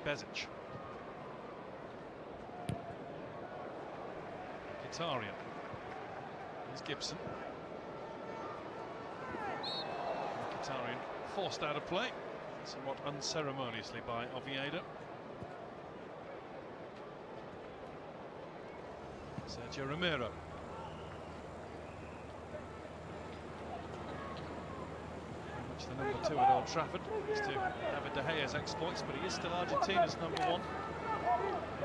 Bezic. Mkhitaryan. Here's Gibson. Mkhitaryan forced out of play, somewhat unceremoniously by Oviedo. Sergio Romero. Much the number 2 at Old Trafford. Used to David De Gea's exploits, but he is still Argentina's number 1.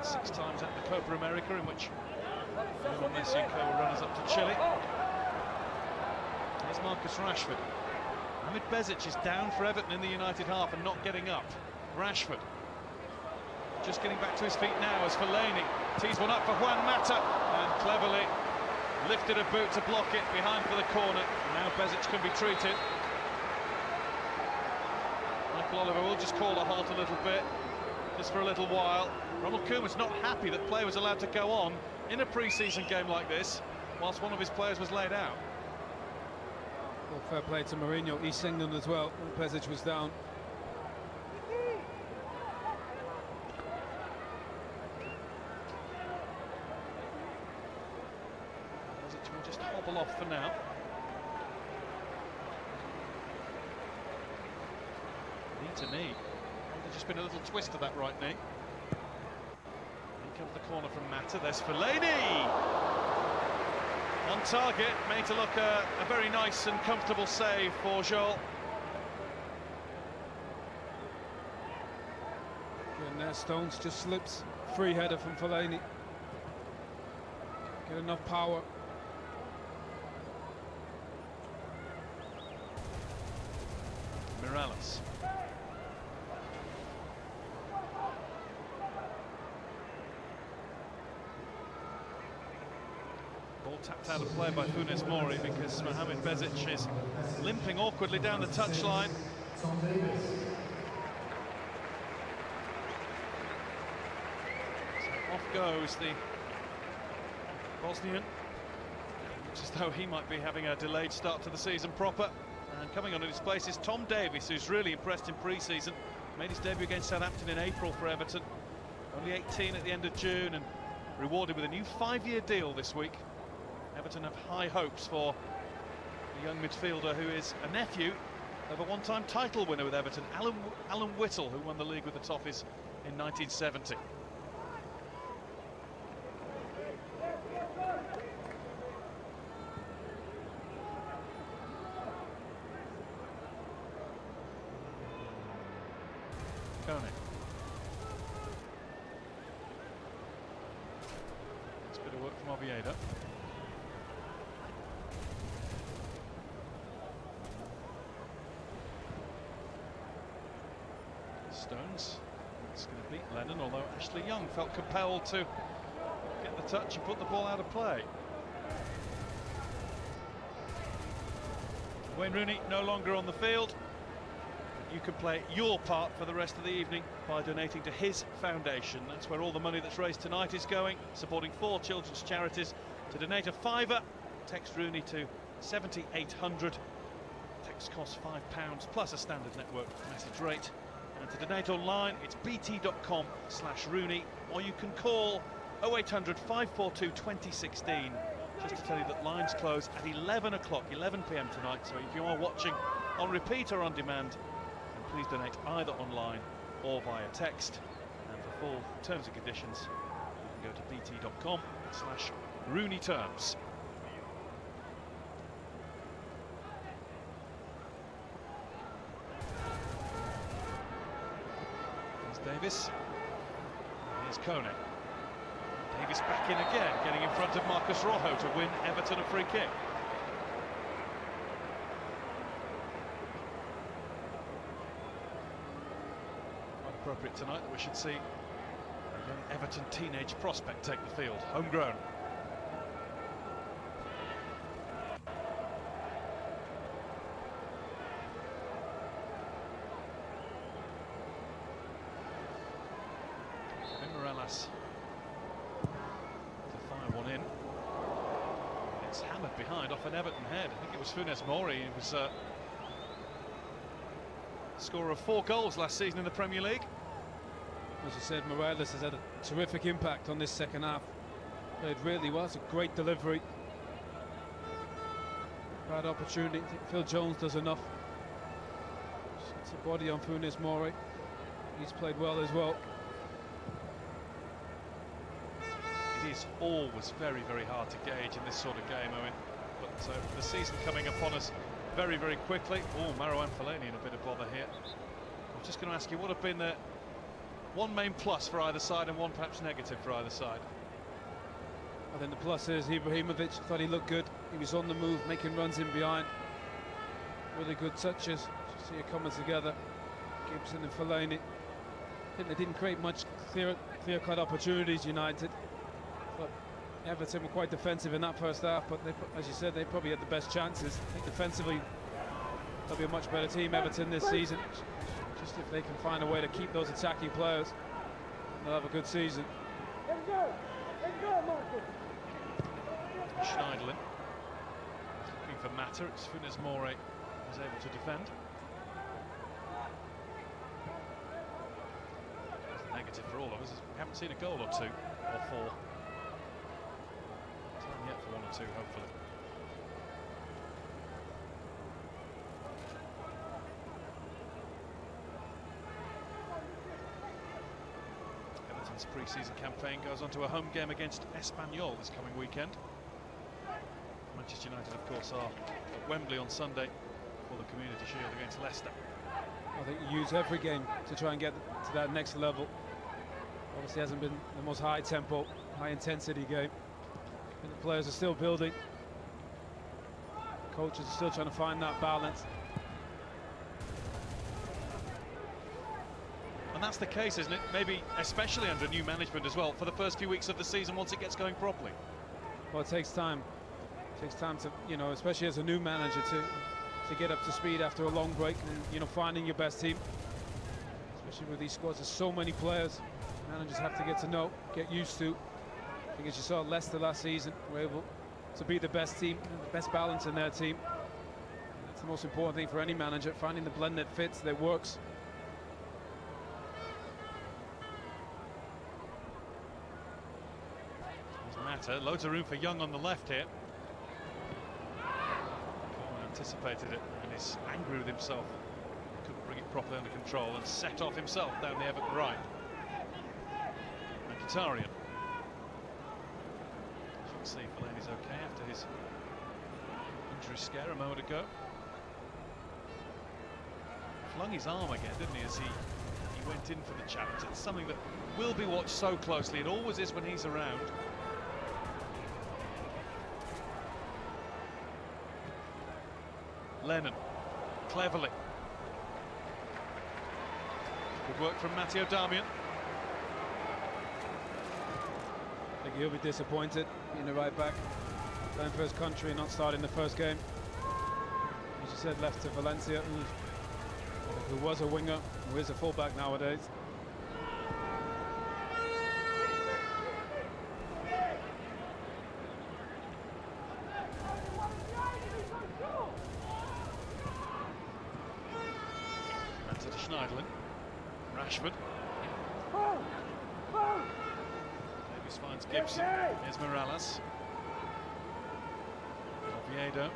6 times at the Copa America, in which Lionel Messi and co were runners-up to Chile. Here's Marcus Rashford. Hamid Bezic is down for Everton in the United half and not getting up. Rashford just getting back to his feet now as Fellaini tees one up for Juan Mata and cleverly lifted a boot to block it behind for the corner. Now Bezic can be treated. Michael Oliver will just call a halt a little bit, just for a little while. Ronald Koeman's not happy that play was allowed to go on in a pre-season game like this whilst one of his players was laid out. Well, fair play to Mourinho, he signalled as well when Bezic was down. Bezic will just hobble off for now. Knee to knee. There's just been a little twist to that right knee. In comes the corner from Mata. There's Fellaini! On target, made to look a very nice and comfortable save for Joel. And there Stones just slips. Free header from Fellaini. Get enough power. Mirallas. Ball tapped out of play by Funes Mori because Mohamed Bezic is limping awkwardly down the touchline. So off goes the Bosnian, just as though he might be having a delayed start to the season proper. And coming on in his place is Tom Davies, who's really impressed in pre-season. Made his debut against Southampton in April for Everton. Only 18 at the end of June and rewarded with a new 5-year deal this week. Everton have high hopes for the young midfielder who is a nephew of a one-time title winner with Everton, Alan Whittle, who won the league with the Toffees in 1970. Kone. It's a bit of work from Oviedo. Stones. It's going to beat Lennon, although Ashley Young felt compelled to get the touch and put the ball out of play. Wayne Rooney no longer on the field. You can play your part for the rest of the evening by donating to his foundation. That's where all the money that's raised tonight is going, supporting 4 children's charities. To donate a £5, text Rooney to 7800. Text costs £5 plus a standard network message rate. And to donate online, it's bt.com/Rooney, or you can call 0800 542 2016. Just to tell you that lines close at 11 o'clock, 11 p.m. tonight. So if you are watching on repeat or on demand, then please donate either online or via text. And for full terms and conditions, you can go to bt.com/Rooney terms. Davis. Here's Kone. Davis back in again, getting in front of Marcus Rojo to win Everton a free kick. Quite appropriate tonight that we should see a young Everton teenage prospect take the field, homegrown. Mirallas to fire one in. It's hammered behind off an Everton head. I think it was Funes Mori. He was scorer of 4 goals last season in the Premier League. As you said, Morales has had a terrific impact on this second half. It really was a great delivery. Bad opportunity. I think Phil Jones does enough. It's a body on Funes Mori. He's played well as well. It is always very, very hard to gauge in this sort of game, Owen. But the season coming upon us very, very quickly. Oh, Marouane Fellaini in a bit of bother here. I'm just going to ask you, what have been the one main plus for either side and one perhaps negative for either side? I think the plus is Ibrahimovic. Thought he looked good. He was on the move, making runs in behind. Really good touches. Just see it coming together. Gibson and Fellaini. I think they didn't create much clear-cut opportunities, United. But Everton were quite defensive in that first half, but they, as you said, they probably had the best chances. I think defensively they'll be a much better team, Everton, this season. Just if they can find a way to keep those attacking players, they'll have a good season. Schneiderlin looking for Mata. It's Funes Mori was able to defend. That's negative for all of us. We haven't seen a goal or two or four. Time yet for one or two, hopefully. Everton's pre-season campaign goes on to a home game against Espanyol this coming weekend. Manchester United, of course, are at Wembley on Sunday for the Community Shield against Leicester. I think you use every game to try and get to that next level. Obviously hasn't been the most high tempo, high intensity game. And the players are still building. Coaches are still trying to find that balance. And that's the case, isn't it? Maybe especially under new management as well, for the first few weeks of the season once it gets going properly. Well, it takes time. It takes time to, you know, especially as a new manager to get up to speed after a long break and, you know, finding your best team. Especially with these squads, there's so many players. Managers have to get to know, get used to. I think as you saw Leicester last season, were able to be the best team, the best balance in their team. That's the most important thing for any manager, finding the blend that fits, that works. There's Mata, loads of room for Young on the left here. Coleman anticipated it and is angry with himself. Couldn't bring it properly under control and set off himself down the Everton right. Mkhitaryan. Let's see if Fellaini's okay after his injury scare a moment ago. Flung his arm again, didn't he, as he went in for the challenge. It's something that will be watched so closely. It always is when he's around. Lennon, cleverly. Good work from Matteo Darmian. I think he'll be disappointed being the right back, playing for his country and not starting the first game. As you said, left to Valencia, who was a winger, who is a fullback nowadays. That's it to Schneiderlin. Rashford. Davies finds Gibson. Here's Morales. Oviedo.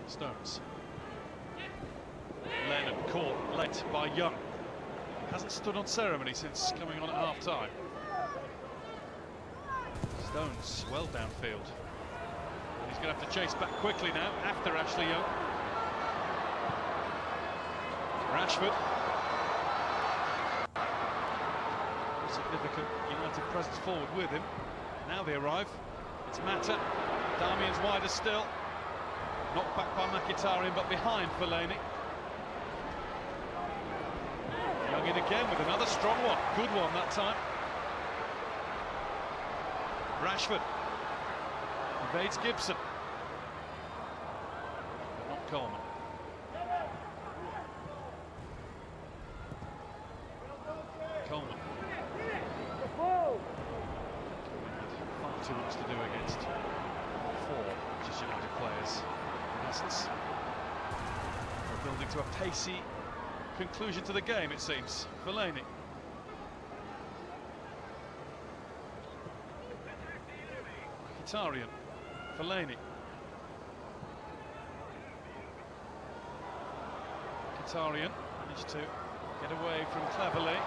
Stones. Lennon caught late by Young. Hasn't stood on ceremony since coming on at half-time. Stones well downfield. And he's going to have to chase back quickly now after Ashley Young. Rashford. Significant United presence forward with him. Now they arrive. It's Mata. Darmian's wider still. Knocked back by Mkhitaryan, but behind Fellaini. Young in again with another strong one. Good one that time. Rashford evades Gibson. Not Coleman. Coleman. Far too much to do against 4 Manchester United players. In essence, we're building to a pacey conclusion to the game, it seems. Fellaini. Mkhitaryan. Fellaini. Mkhitaryan managed to get away from Cleverley.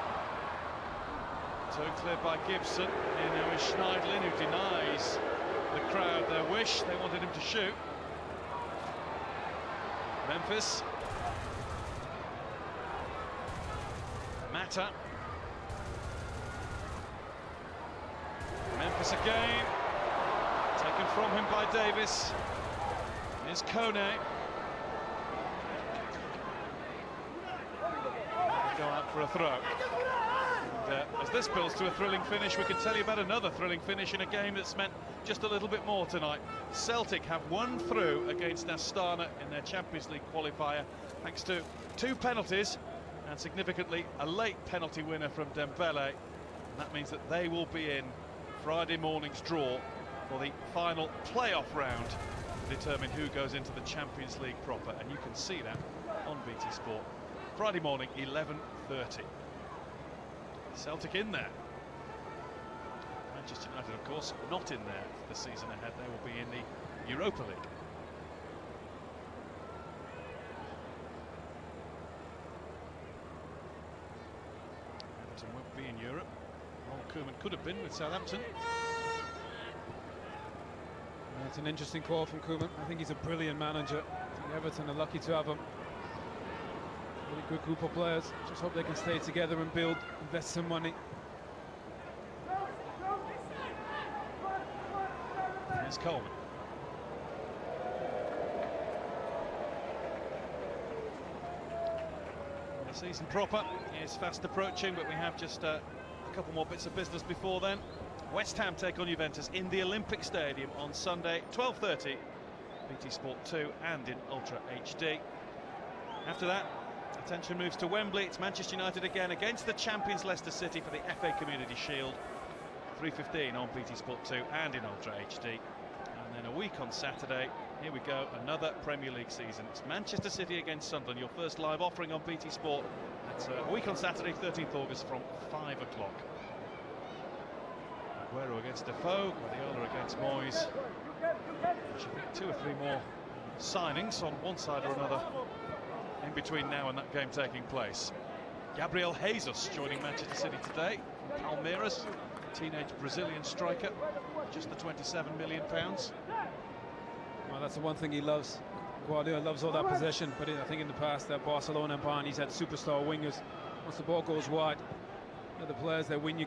Turned clear by Gibson. Here now is Schneiderlin, who denies the crowd their wish. They wanted him to shoot. Memphis. Mata. Memphis again. Taken from him by Davis. Here's Kone. Go out for a throw. And, as this builds to a thrilling finish, we can tell you about another thrilling finish in a game that's meant just a little bit more tonight. Celtic have won through against Astana in their Champions League qualifier thanks to 2 penalties and, significantly, a late penalty winner from Dembele. And that means that they will be in Friday morning's draw for the final playoff round to determine who goes into the Champions League proper, and you can see that on BT Sport. Friday morning, 11:30. Celtic in there. Manchester United, of course, not in there for the season ahead. They will be in the Europa League. Everton won't be in Europe. Ronald Koeman could have been with Southampton. It's an interesting call from Koeman. I think he's a brilliant manager. I think Everton are lucky to have him. Really good group of players. Just hope they can stay together and build, invest some money. Here's Coleman. The season proper is fast approaching, but we have just a couple more bits of business before then. West Ham take on Juventus in the Olympic Stadium on Sunday, 12:30, BT Sport 2 and in Ultra HD. After that, attention moves to Wembley. It's Manchester United again against the champions Leicester City for the FA Community Shield. 3:15 on BT Sport 2 and in Ultra HD. And then a week on Saturday, here we go, another Premier League season. It's Manchester City against Sunderland, your first live offering on BT Sport. That's a week on Saturday, 13th August from 5 o'clock. Aguero against Defoe, Guardiola against Moyes. There should be 2 or 3 more signings on one side or another in between now and that game taking place. Gabriel Jesus joining Manchester City today from Palmeiras, teenage Brazilian striker, just the £27 million. Well, that's the one thing he loves. Guardiola loves all that possession, but I think in the past at Barcelona and Bayern he's had superstar wingers. Once the ball goes wide, the players that win you